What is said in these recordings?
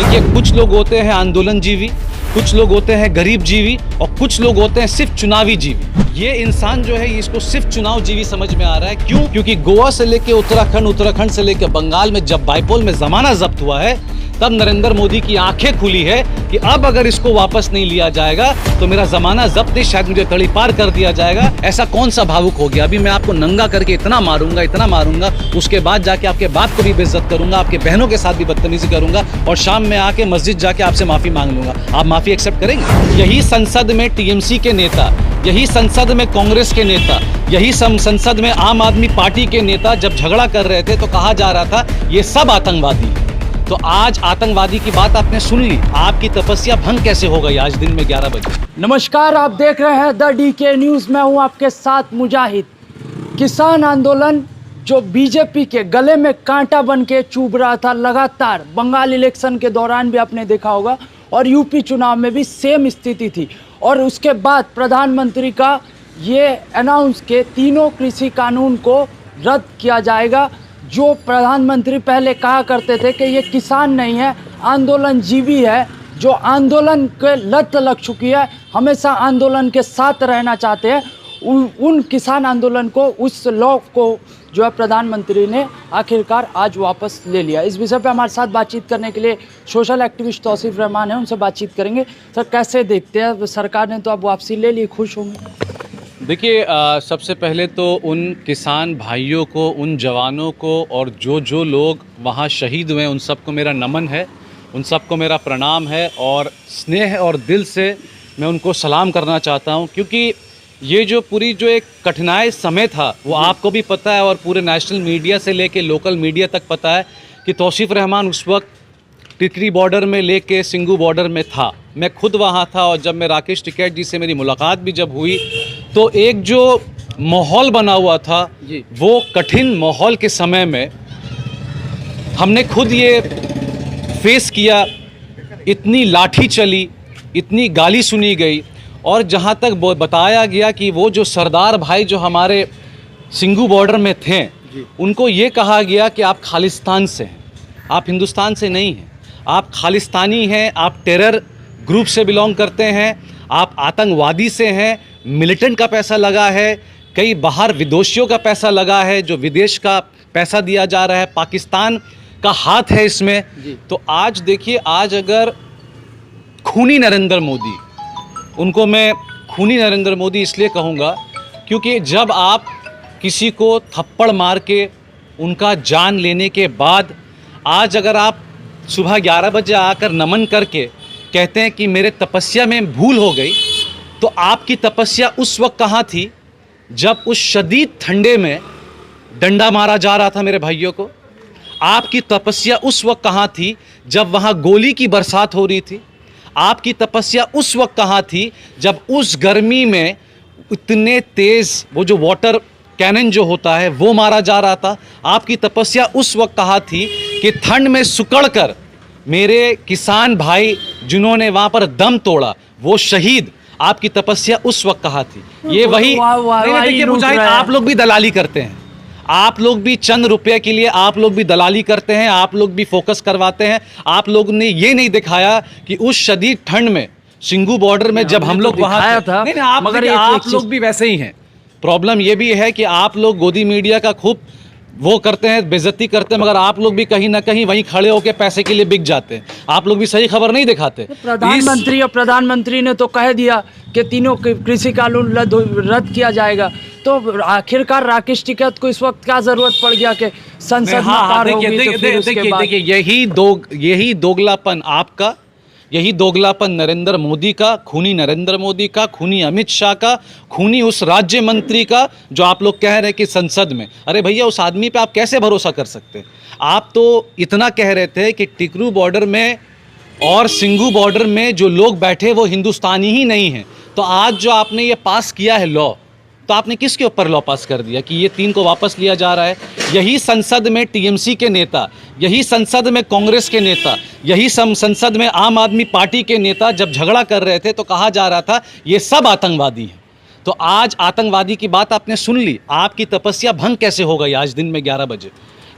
देखिए, कुछ लोग होते हैं आंदोलन जीवी, कुछ लोग होते हैं गरीब जीवी और कुछ लोग होते हैं सिर्फ चुनावी जीवी। ये इंसान जो है इसको सिर्फ चुनाव जीवी समझ में आ रहा है। क्यों? क्योंकि गोवा से लेके उत्तराखंड, उत्तराखंड से लेके बंगाल में जब बाइपोल में जमाना जब्त हुआ है तब नरेंद्र मोदी की आंखें खुली है कि अब अगर इसको वापस नहीं लिया जाएगा तो मेरा जमाना जब्त नहीं, शायद मुझे तड़ी पार कर दिया जाएगा। ऐसा कौन सा भावुक हो गया? अभी मैं आपको नंगा करके इतना मारूंगा, उसके बाद जाके आपके बाप को भी बेइज्जत करूंगा, आपके बहनों के साथ भी बदतमीजी करूंगा और शाम में आके मस्जिद जाके आपसे माफी मांग लूंगा। आप माफी एक्सेप्ट करेंगे? यही संसद में टीएमसी के नेता, यही संसद में कांग्रेस के नेता, यही संसद में आम आदमी पार्टी के नेता जब झगड़ा कर रहे थे तो कहा जा रहा था ये सब आतंकवादी है। तो आज आतंकवादी की बात आपने सुन ली, आपकी तपस्या भंग कैसे हो गई आज दिन में 11 बजे? नमस्कार, आप देख रहे हैं द डीके न्यूज़। मैं हूं आपके साथ मुजाहिद। किसान आंदोलन जो बीजेपी के गले में कांटा बन के चुभ रहा था लगातार, बंगाल इलेक्शन के दौरान भी आपने देखा होगा और यूपी चुनाव में भी सेम स्थिति थी। और उसके बाद प्रधानमंत्री का ये अनाउंस के तीनों कृषि कानून को रद्द किया जाएगा। जो प्रधानमंत्री पहले कहा करते थे कि ये किसान नहीं है, आंदोलन जीवी है, जो आंदोलन के लत लग चुकी है, हमेशा आंदोलन के साथ रहना चाहते हैं, उन किसान आंदोलन को, उस लॉ को जो है प्रधानमंत्री ने आखिरकार आज वापस ले लिया। इस विषय पे हमारे साथ बातचीत करने के लिए सोशल एक्टिविस्ट तौसीफ रहमान हैं, उनसे बातचीत करेंगे। सर, कैसे देखते हैं? सरकार ने तो अब वापसी ले ली, खुश होंगे? देखिए, सबसे पहले तो उन किसान भाइयों को, उन जवानों को और जो लोग वहाँ शहीद हुए उन सबको मेरा नमन है, उन सबको मेरा प्रणाम है और स्नेह और दिल से मैं उनको सलाम करना चाहता हूँ। क्योंकि ये जो पूरी जो एक कठिनाई समय था वो आपको भी पता है और पूरे नेशनल मीडिया से लेके लोकल मीडिया तक पता है कि तौसीफ रहमान उस वक्त टिकरी बॉर्डर में लेके सिंगू बॉर्डर में था। मैं खुद वहाँ था और जब मैं राकेश टिकैत जी से मेरी मुलाकात भी जब हुई तो एक जो माहौल बना हुआ था वो कठिन माहौल के समय में हमने खुद ये फेस किया। इतनी लाठी चली, इतनी गाली सुनी गई और जहाँ तक बताया गया कि वो जो सरदार भाई जो हमारे सिंगू बॉर्डर में थे उनको ये कहा गया कि आप खालिस्तान से हैं, आप हिंदुस्तान से नहीं हैं, आप खालिस्तानी हैं, आप टेरर ग्रुप से बिलोंग करते हैं, आप आतंकवादी से हैं, मिलिटेंट का पैसा लगा है, कई बाहर विदेशियों का पैसा लगा है, जो विदेश का पैसा दिया जा रहा है, पाकिस्तान का हाथ है इसमें। तो आज देखिए, आज अगर खूनी नरेंद्र मोदी, उनको मैं खूनी नरेंद्र मोदी इसलिए कहूँगा क्योंकि जब आप किसी को थप्पड़ मार के उनका जान लेने के बाद आज अगर आप सुबह 11 बजे आकर नमन करके कहते हैं कि मेरे तपस्या में भूल हो गई, तो आपकी तपस्या उस वक्त कहाँ थी जब उस शदीद ठंडे में डंडा मारा जा रहा था मेरे भाइयों को? आपकी तपस्या उस वक्त कहाँ थी जब वहाँ गोली की बरसात हो रही थी? आपकी तपस्या उस वक्त कहाँ थी जब उस गर्मी में इतने तेज़ वो जो वाटर कैनन जो होता है वो मारा जा रहा था? आपकी तपस्या उस वक्त कहाँ थी कि ठंड में सुकड़ कर मेरे किसान भाई जिन्होंने वहाँ पर दम तोड़ा वो शहीद, आपकी तपस्या उस वक्त कहाँ थी? ये वही देखिए मुजाहिद, आप लोग भी दलाली करते हैं, आप लोग भी चंद रुपए के लिए आप लोग भी दलाली करते हैं, आप लोग भी फोकस करवाते हैं। आप लोग ने ये नहीं दिखाया कि उस शदीद ठंड में सिंगू बॉर्डर में जब हम लोग वहाँ था, नहीं, आप लोग भी वैसे ही हैं। प्रॉब्लम ये भी है कि आप लोग गोदी मीडिया का खूब वो करते हैं, बेइज्जती करते हैं, मगर आप लोग भी कहीं ना कहीं वहीं खड़े होकर पैसे के लिए बिक जाते हैं। आप लोग भी सही खबर नहीं दिखाते। प्रधानमंत्री ने तो कह दिया कि तीनों कृषि कानून रद्द किया जाएगा, तो आखिरकार राकेश टिकैत को इस वक्त क्या जरूरत पड़ गया कि संसद में पार होगी? देखिए, यही दोगलापन आपका, यही दोगलापन नरेंद्र मोदी का, खूनी नरेंद्र मोदी का, खूनी अमित शाह का, खूनी उस राज्य मंत्री का जो आप लोग कह रहे हैं कि संसद में। अरे भैया, उस आदमी पे आप कैसे भरोसा कर सकते हैं? आप तो इतना कह रहे थे कि टिकरू बॉर्डर में और सिंगू बॉर्डर में जो लोग बैठे वो हिंदुस्तानी ही नहीं हैं। तो आज जो आपने ये पास किया है लॉ, तो आपने किसके ऊपर लॉ पास कर दिया कि ये 3 को वापस लिया जा रहा है? यही संसद में टीएमसी के नेता, यही संसद में कांग्रेस के नेता, यही संसद में आम आदमी पार्टी के नेता जब झगड़ा कर रहे थे तो कहा जा रहा था ये सब आतंकवादी हैं। तो आज आतंकवादी की बात आपने सुन ली, आपकी तपस्या भंग कैसे हो गई आज दिन में 11 बजे?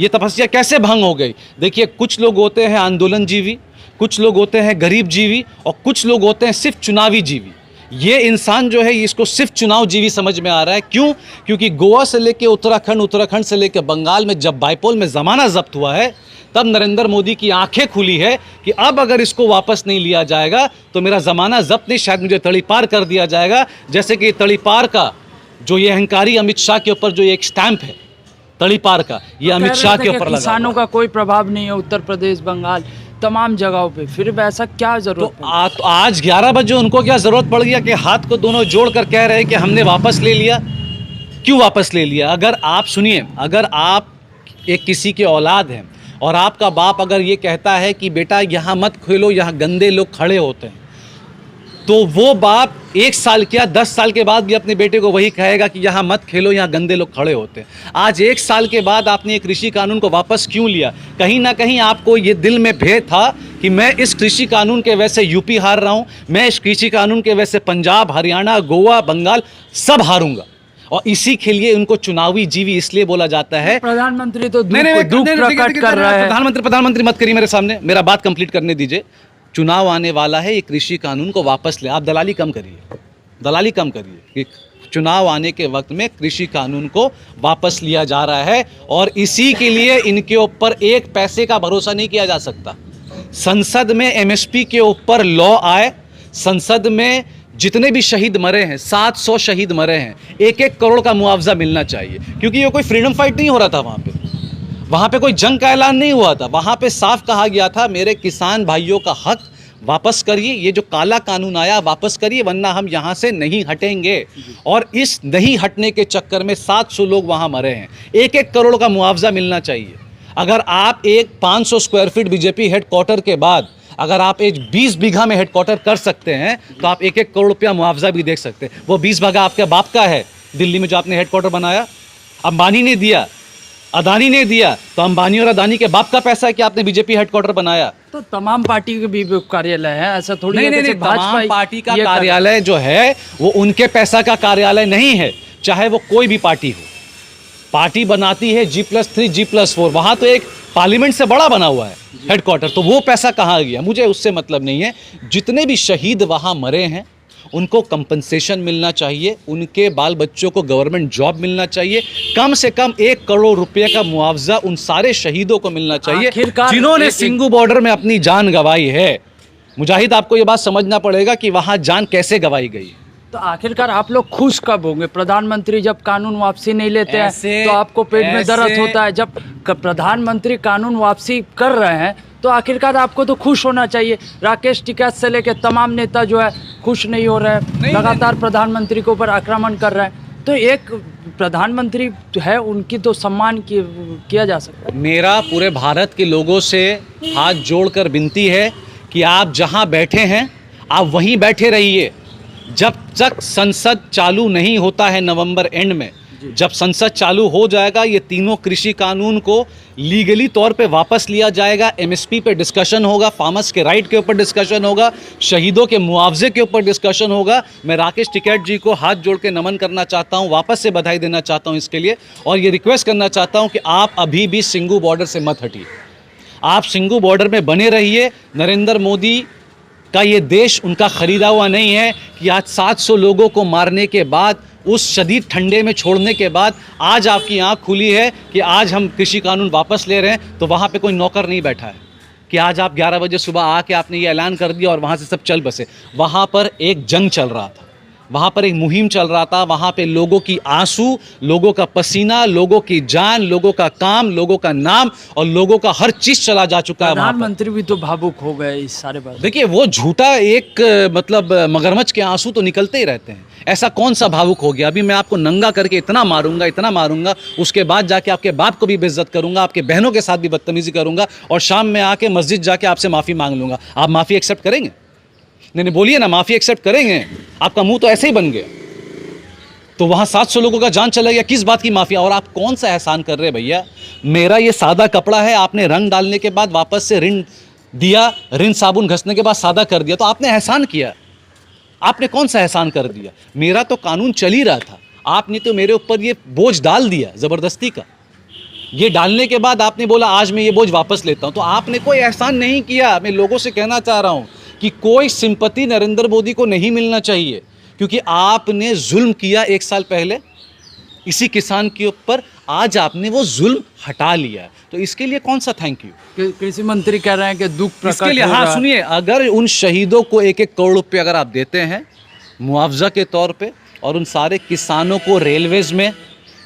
ये तपस्या कैसे भंग हो गई? देखिए, कुछ लोग होते हैं आंदोलन जीवी, कुछ लोग होते हैं गरीब जीवी और कुछ लोग होते हैं सिर्फ चुनावी जीवी। ये इंसान जो है इसको सिर्फ चुनाव जीवी समझ में आ रहा है। क्यों? क्योंकि गोवा से लेके उत्तराखंड, उत्तराखंड से लेके बंगाल में जब बाईपोल में ज़माना जब्त हुआ है तब नरेंद्र मोदी की आंखें खुली है कि अब अगर इसको वापस नहीं लिया जाएगा तो मेरा ज़माना जब्त नहीं, शायद मुझे तड़ीपार कर दिया जाएगा। जैसे कि तड़ीपार का जो ये अहंकारी अमित शाह के ऊपर जो ये एक स्टैंप है तड़ीपार का, ये अमित शाह के ऊपर लगा। किसानों का कोई प्रभाव नहीं है उत्तर प्रदेश, बंगाल, तमाम जगहों पे, फिर वैसा क्या जरूरत तो आज 11 बजे उनको क्या जरूरत पड़ गया कि हाथ को दोनों जोड़ कर कह रहे हैं कि हमने वापस ले लिया? क्यों वापस ले लिया? अगर आप सुनिए, अगर आप एक किसी के औलाद हैं और आपका बाप अगर ये कहता है कि बेटा यहाँ मत खेलो, यहाँ गंदे लोग खड़े होते हैं, तो वो बाप 1 साल क्या 10 साल के बाद भी अपने बेटे को वही कहेगा कि यहाँ मत खेलो, यहाँ गंदे लोग खड़े होते हैं। आज 1 साल के बाद आपने ये कृषि कानून को वापस क्यों लिया? कहीं ना कहीं आपको ये दिल में भेद था कि मैं इस कृषि कानून के वजह से यूपी हार रहा हूँ, मैं इस कृषि कानून के वजह से पंजाब, हरियाणा, गोवा, बंगाल सब हारूंगा। और इसी के लिए उनको चुनावी जीवी इसलिए बोला जाता है। प्रधानमंत्री तो दुख प्रकट कर रहा है। प्रधानमंत्री मत करिए मेरे सामने, मेरा बात कंप्लीट करने दीजिए। चुनाव आने वाला है, ये कृषि कानून को वापस ले, आप दलाली कम करिए, दलाली कम करिए। चुनाव आने के वक्त में कृषि कानून को वापस लिया जा रहा है और इसी के लिए इनके ऊपर एक पैसे का भरोसा नहीं किया जा सकता। संसद में एमएसपी के ऊपर लॉ आए, संसद में जितने भी शहीद मरे हैं, 700 शहीद मरे हैं, 1-1 करोड़ का मुआवजा मिलना चाहिए। क्योंकि ये कोई फ्रीडम फाइट नहीं हो रहा था वहाँ पे कोई जंग का ऐलान नहीं हुआ था। वहाँ पे साफ कहा गया था मेरे किसान भाइयों का हक वापस करिए, ये जो काला कानून आया वापस करिए, वरना हम यहाँ से नहीं हटेंगे। और इस नहीं हटने के चक्कर में 700 लोग वहाँ मरे हैं, 1-1 करोड़ का मुआवजा मिलना चाहिए। अगर आप एक 500 स्क्वायर फीट बीजेपी हेडक्वार्टर के बाद अगर आप एक 20 बीघा में हेडक्वार्टर कर सकते हैं तो आप 1-1 करोड़ रुपया मुआवजा भी देख सकते हैं। वो 20 बीघा आपके बाप का है दिल्ली में जो आपने हेडक्वार्टर बनाया, अंबानी ने दिया, अदानी ने दिया, तो अंबानी और अदानी के बाप का पैसा है कि आपने बीजेपी हेडक्वार्टर बनाया। तो तमाम पार्टी के भी कार्यालय है, ऐसा थोड़ी नहीं, है। नहीं, तमाम पार्टी का कार्यालय जो है वो उनके पैसा का कार्यालय नहीं है, चाहे वो कोई भी पार्टी हो। पार्टी बनाती है G+3, G+4, वहाँ तो एक पार्लियामेंट से बड़ा बना हुआ है हेडक्वार्टर, तो वो पैसा कहाँ गया मुझे उससे मतलब नहीं है। जितने भी शहीद वहाँ मरे हैं उनको कंपनसेशन मिलना चाहिए, उनके बाल बच्चों को गवर्नमेंट जॉब मिलना चाहिए, कम से कम 1 करोड़ रुपए का मुआवजा उन सारे शहीदों को मिलना चाहिए जिन्होंने सिंगू बॉर्डर में अपनी जान गंवाई है। मुजाहिद, आपको ये बात समझना पड़ेगा कि वहाँ जान कैसे गंवाई गई। तो आखिरकार आप लोग खुश कब होंगे? प्रधानमंत्री जब कानून वापसी नहीं लेते हैं तो आपको पेट में दर्द होता है, जब प्रधानमंत्री कानून वापसी कर रहे हैं तो आखिरकार आपको तो खुश होना चाहिए। राकेश टिकैत से लेकर तमाम नेता जो है खुश नहीं हो रहे हैं, लगातार प्रधानमंत्री के ऊपर आक्रमण कर रहे हैं। तो एक प्रधानमंत्री है, उनकी तो सम्मान किया जा सकता है। मेरा पूरे भारत के लोगों से हाथ जोड़कर विनती है कि आप जहां बैठे हैं आप वहीं बैठे रहिए। जब तक संसद चालू नहीं होता है नवंबर एंड में, जब संसद चालू हो जाएगा ये तीनों कृषि कानून को लीगली तौर पे वापस लिया जाएगा। एमएसपी पे डिस्कशन होगा, फार्मर्स के राइट के ऊपर डिस्कशन होगा, शहीदों के मुआवजे के ऊपर डिस्कशन होगा। मैं राकेश टिकैत जी को हाथ जोड़ के नमन करना चाहता हूँ, वापस से बधाई देना चाहता हूँ इसके लिए, और ये रिक्वेस्ट करना चाहता हूँ कि आप अभी भी सिंगू बॉर्डर से मत हटिए, आप सिंगू बॉर्डर में बने रहिए। नरेंद्र मोदी का ये देश उनका ख़रीदा हुआ नहीं है कि आज 700 लोगों को मारने के बाद, उस शदीद ठंडे में छोड़ने के बाद आज आपकी आंख खुली है कि आज हम कृषि कानून वापस ले रहे हैं। तो वहाँ पे कोई नौकर नहीं बैठा है कि आज आप 11 बजे सुबह आके आपने ये ऐलान कर दिया और वहाँ से सब चल बसे। वहाँ पर एक जंग चल रहा था, वहाँ पर एक मुहिम चल रहा था, वहाँ पे लोगों की आंसू, लोगों का पसीना, लोगों की जान, लोगों का काम, लोगों का नाम और लोगों का हर चीज़ चला जा चुका है। प्रधानमंत्री भी तो भावुक हो गए इस सारे बात। देखिए, वो झूठा एक मतलब मगरमच्छ के आंसू तो निकलते ही रहते हैं। ऐसा कौन सा भावुक हो गया? अभी मैं आपको नंगा करके इतना मारूंगा, उसके बाद जाके आपके बाप को भी बेइज्जत करूंगा, आपके बहनों के साथ भी बदतमीजी करूंगा, और शाम में आके मस्जिद जाके आपसे माफ़ी मांग लूंगा। आप माफ़ी एक्सेप्ट करेंगे? नहीं, बोलिए ना, माफ़ी एक्सेप्ट करेंगे? आपका मुंह तो ऐसे ही बन गया। तो वहाँ 700 लोगों का जान चला गया, किस बात की माफिया? और आप कौन सा एहसान कर रहे हैं भैया? मेरा ये सादा कपड़ा है, आपने रंग डालने के बाद वापस से रिन दिया, रिन साबुन घसने के बाद सादा कर दिया, तो आपने एहसान किया। आपने कौन सा एहसान कर दिया? मेरा तो कानून चल ही रहा था, आपने तो मेरे ऊपर ये बोझ डाल दिया ज़बरदस्ती का। ये डालने के बाद आपने बोला आज मैं ये बोझ वापस लेता हूँ। तो आपने कोई एहसान नहीं किया। मैं लोगों से कहना चाह रहा हूँ कि कोई सिंपैथी नरेंद्र मोदी को नहीं मिलना चाहिए, क्योंकि आपने जुल्म किया 1 साल पहले इसी किसान के ऊपर, आज आपने वो जुल्म हटा लिया। तो इसके लिए कौन सा थैंक यू। कृषि मंत्री कह रहे हैं कि दुख प्रकट इसके लिए हो हाँ रहा है। सुनिए, अगर उन शहीदों को 1-1 करोड़ रुपए अगर आप देते हैं मुआवजा के तौर पे, और उन सारे किसानों को रेलवेज में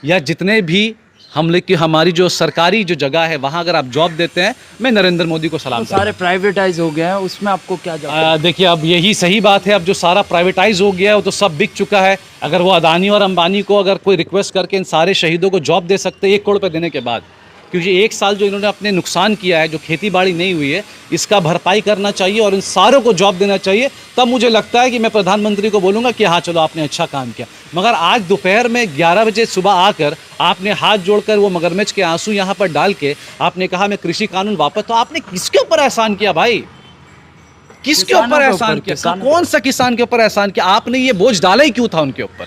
या जितने भी हमारी जो सरकारी जो जगह है वहाँ अगर आप जॉब देते हैं, मैं नरेंद्र मोदी को सलाम तो सारे प्राइवेटाइज हो गए हैं, उसमें आपको क्या जवाब? देखिए अब यही सही बात है। अब जो सारा प्राइवेटाइज हो गया है वो तो सब बिक चुका है। अगर वो अदानी और अंबानी को अगर कोई रिक्वेस्ट करके इन सारे शहीदों को जॉब दे सकते हैं 1 करोड़ रुपये देने के बाद, क्योंकि 1 साल जो इन्होंने अपने नुकसान किया है, जो खेती बाड़ी नहीं हुई है, इसका भरपाई करना चाहिए और इन सारों को जॉब देना चाहिए। तब मुझे लगता है कि मैं प्रधानमंत्री को बोलूँगा कि हाँ चलो आपने अच्छा काम किया। मगर आज दोपहर में 11 बजे सुबह आकर आपने हाथ जोड़कर वो मगरमच्छ के आंसू यहाँ पर डाल के आपने कहा मैं कृषि कानून वापस, तो आपने किसके ऊपर एहसान किया भाई? किसके ऊपर एहसान किया? कौन सा किसान के ऊपर एहसान किया? आपने ये बोझ डाला ही क्यों था उनके ऊपर?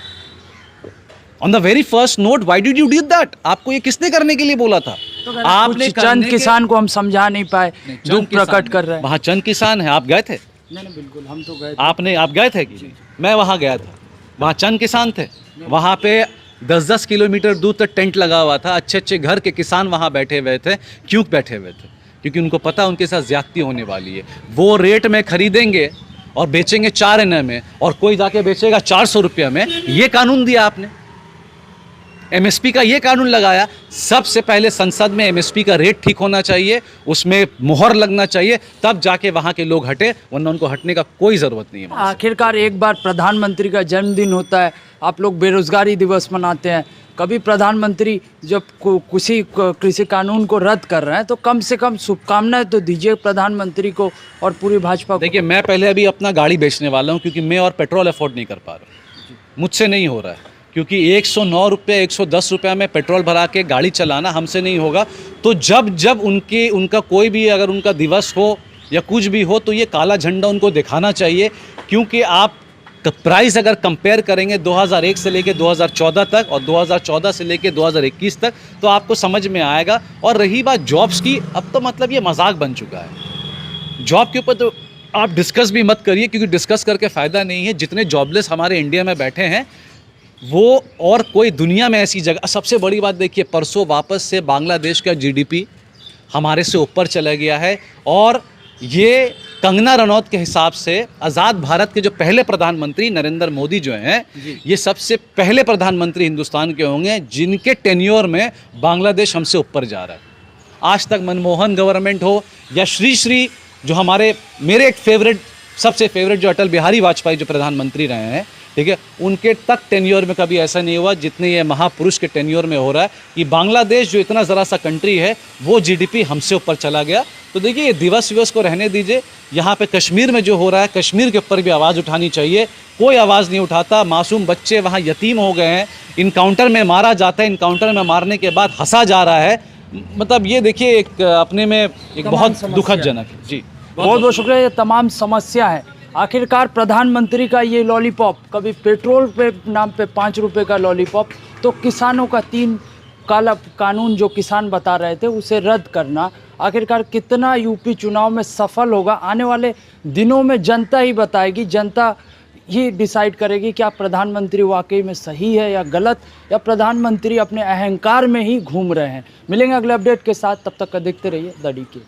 On the very first note, why did you do that? आपको ये किसने करने के लिए बोला था? आपने चंद किसान को हम समझा नहीं पाए, दुख प्रकट कर रहे हैं। वहाँ चंद किसान है, आप गए थे? नहीं बिल्कुल, हम तो गए। आप गए थे कि? मैं वहाँ गया था, वहाँ चंद किसान थे। वहाँ पे 10-10 किलोमीटर दूर तक टेंट लगा हुआ था। अच्छे अच्छे घर के किसान वहाँ बैठे हुए थे। क्यों बैठे हुए थे? क्योंकि उनको पता उनके साथ ज्यादती होने वाली है। वो रेट में खरीदेंगे और बेचेंगे 4 आने में, और कोई जाके बेचेगा 400 रुपये में। ये कानून दिया आपने, एमएसपी का ये कानून लगाया। सबसे पहले संसद में एमएसपी का रेट ठीक होना चाहिए, उसमें मोहर लगना चाहिए, तब जाके वहाँ के लोग हटे, वरना उनको हटने का कोई ज़रूरत नहीं है। आखिरकार एक बार प्रधानमंत्री का जन्मदिन होता है, आप लोग बेरोजगारी दिवस मनाते हैं, कभी प्रधानमंत्री जब किसी कृषि कानून को रद्द कर रहे हैं तो कम से कम शुभकामनाएं तो दीजिए प्रधानमंत्री को और पूरी भाजपा को। देखिए मैं पहले अभी अपना गाड़ी बेचने वाला हूँ, क्योंकि मैं और पेट्रोल अफोर्ड नहीं कर पा रहा हूँ, मुझसे नहीं हो रहा है, क्योंकि 109 रुपये 110 रुपये में पेट्रोल भरा के गाड़ी चलाना हमसे नहीं होगा। तो जब उनका कोई भी अगर उनका दिवस हो या कुछ भी हो, तो ये काला झंडा उनको दिखाना चाहिए। क्योंकि आप प्राइस अगर कंपेयर करेंगे 2001 से लेके 2014 तक और 2014 से लेके 2021 तक, तो आपको समझ में आएगा। और रही बात जॉब्स की, अब तो मतलब ये मजाक बन चुका है। जॉब के ऊपर तो आप डिस्कस भी मत करिए, क्योंकि डिस्कस करके फ़ायदा नहीं है। जितने जॉबलेस हमारे इंडिया में बैठे हैं, वो और कोई दुनिया में ऐसी जगह। सबसे बड़ी बात देखिए, परसों वापस से बांग्लादेश का जीडीपी हमारे से ऊपर चला गया है। और ये कंगना रनौत के हिसाब से आज़ाद भारत के जो पहले प्रधानमंत्री नरेंद्र मोदी जो हैं, ये सबसे पहले प्रधानमंत्री हिंदुस्तान के होंगे जिनके टेन्योर में बांग्लादेश हमसे ऊपर जा रहा है। आज तक मनमोहन गवर्नमेंट हो या श्री जो मेरे एक फेवरेट, सबसे फेवरेट जो अटल बिहारी वाजपेयी जो प्रधानमंत्री रहे हैं, ठीक है, उनके तक टेन्योर में कभी ऐसा नहीं हुआ जितने ये महापुरुष के टेन्योर में हो रहा है कि बांग्लादेश जो इतना ज़रा सा कंट्री है, वो जीडीपी हमसे ऊपर चला गया। तो देखिए ये दिवस को रहने दीजिए। यहाँ पे कश्मीर में जो हो रहा है, कश्मीर के ऊपर भी आवाज़ उठानी चाहिए। कोई आवाज़ नहीं उठाता। मासूम बच्चे वहाँ यतीम हो गए हैं, इनकाउंटर में मारा जाता है, इनकाउंटर में मारने के बाद हंसा जा रहा है। मतलब ये देखिए एक अपने में एक बहुत दुखदजनक है। जी बहुत बहुत शुक्रिया। ये तमाम समस्या है। आखिरकार प्रधानमंत्री का ये लॉलीपॉप, कभी पेट्रोल पे नाम पे 5 रुपये का लॉलीपॉप, तो किसानों का 3 काला कानून जो किसान बता रहे थे उसे रद्द करना, आखिरकार कितना यूपी चुनाव में सफल होगा आने वाले दिनों में जनता ही बताएगी। जनता ही डिसाइड करेगी कि आप प्रधानमंत्री वाकई में सही है या गलत, या प्रधानमंत्री अपने अहंकार में ही घूम रहे हैं। मिलेंगे अगले अपडेट के साथ, तब तक का देखते रहिए द डीके।